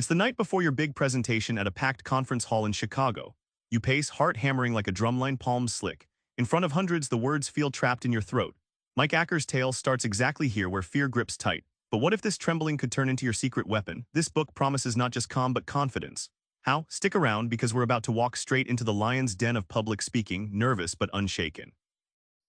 It's the night before your big presentation at a packed conference hall in Chicago. You pace, heart hammering like a drumline, palms slick. In front of hundreds, the words feel trapped in your throat. Mike Acker's tale starts exactly here where fear grips tight. But what if this trembling could turn into your secret weapon? This book promises not just calm but confidence. How? Stick around because we're about to walk straight into the lion's den of public speaking, nervous but unshaken.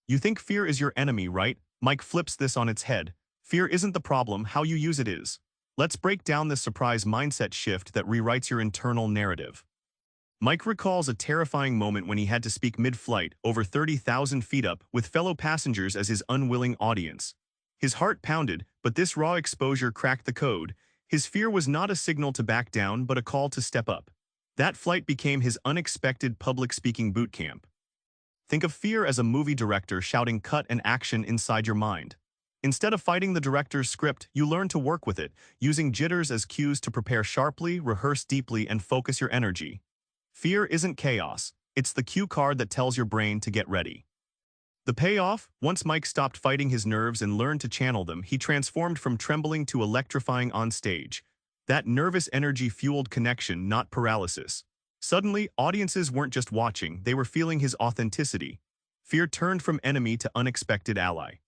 You think fear is your enemy, right? Mike flips this on its head. Fear isn't the problem, how you use it is. Let's break down this surprise mindset shift that rewrites your internal narrative. Mike recalls a terrifying moment when he had to speak mid-flight, over 30,000 feet up, with fellow passengers as his unwilling audience. His heart pounded, but this raw exposure cracked the code. His fear was not a signal to back down, but a call to step up. That flight became his unexpected public speaking boot camp. Think of fear as a movie director shouting cut and action inside your mind. Instead of fighting the director's script, you learn to work with it, using jitters as cues to prepare sharply, rehearse deeply, and focus your energy. Fear isn't chaos. It's the cue card that tells your brain to get ready. The payoff? Once Mike stopped fighting his nerves and learned to channel them, he transformed from trembling to electrifying on stage. That nervous energy fueled connection, not paralysis. Suddenly, audiences weren't just watching, they were feeling his authenticity. Fear turned from enemy to unexpected ally.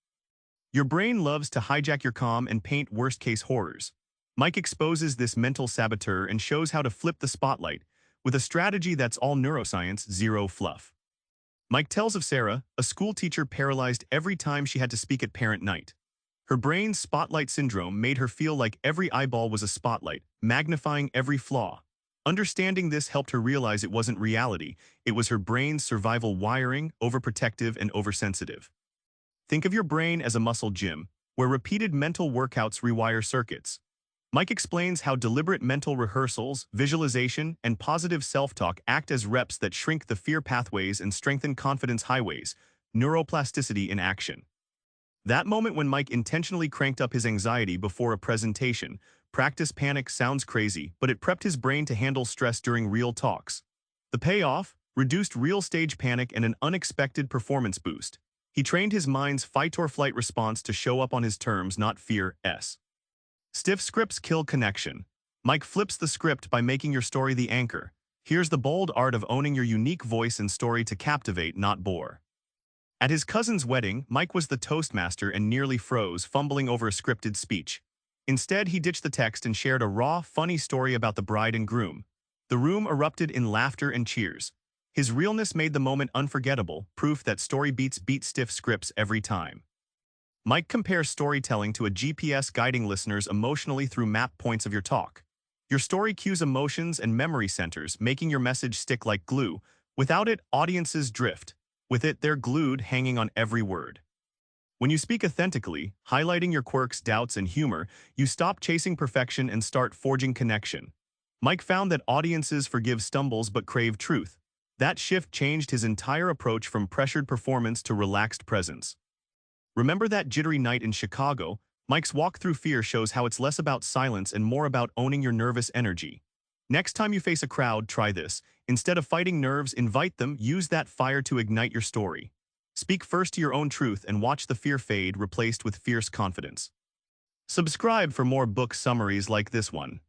Your brain loves to hijack your calm and paint worst-case horrors. Mike exposes this mental saboteur and shows how to flip the spotlight, with a strategy that's all neuroscience, zero fluff. Mike tells of Sarah, a school teacher paralyzed every time she had to speak at parent night. Her brain's spotlight syndrome made her feel like every eyeball was a spotlight, magnifying every flaw. Understanding this helped her realize it wasn't reality, it was her brain's survival wiring, overprotective and oversensitive. Think of your brain as a muscle gym, where repeated mental workouts rewire circuits. Mike explains how deliberate mental rehearsals, visualization, and positive self-talk act as reps that shrink the fear pathways and strengthen confidence highways, neuroplasticity in action. That moment when Mike intentionally cranked up his anxiety before a presentation, practice panic sounds crazy, but it prepped his brain to handle stress during real talks. The payoff? Reduced real stage panic and an unexpected performance boost. He trained his mind's fight-or-flight response to show up on his terms, not fear's. Stiff scripts kill connection. Mike flips the script by making your story the anchor. Here's the bold art of owning your unique voice and story to captivate, not bore. At his cousin's wedding, Mike was the toastmaster and nearly froze, fumbling over a scripted speech. Instead, he ditched the text and shared a raw, funny story about the bride and groom. The room erupted in laughter and cheers. His realness made the moment unforgettable, proof that story beats stiff scripts every time. Mike compares storytelling to a GPS guiding listeners emotionally through map points of your talk. Your story cues emotions and memory centers, making your message stick like glue. Without it, audiences drift. With it, they're glued, hanging on every word. When you speak authentically, highlighting your quirks, doubts, and humor, you stop chasing perfection and start forging connection. Mike found that audiences forgive stumbles but crave truth. That shift changed his entire approach from pressured performance to relaxed presence. Remember that jittery night in Chicago? Mike's walk through fear shows how it's less about silence and more about owning your nervous energy. Next time you face a crowd, try this. Instead of fighting nerves, invite them, use that fire to ignite your story. Speak first to your own truth and watch the fear fade, replaced with fierce confidence. Subscribe for more book summaries like this one.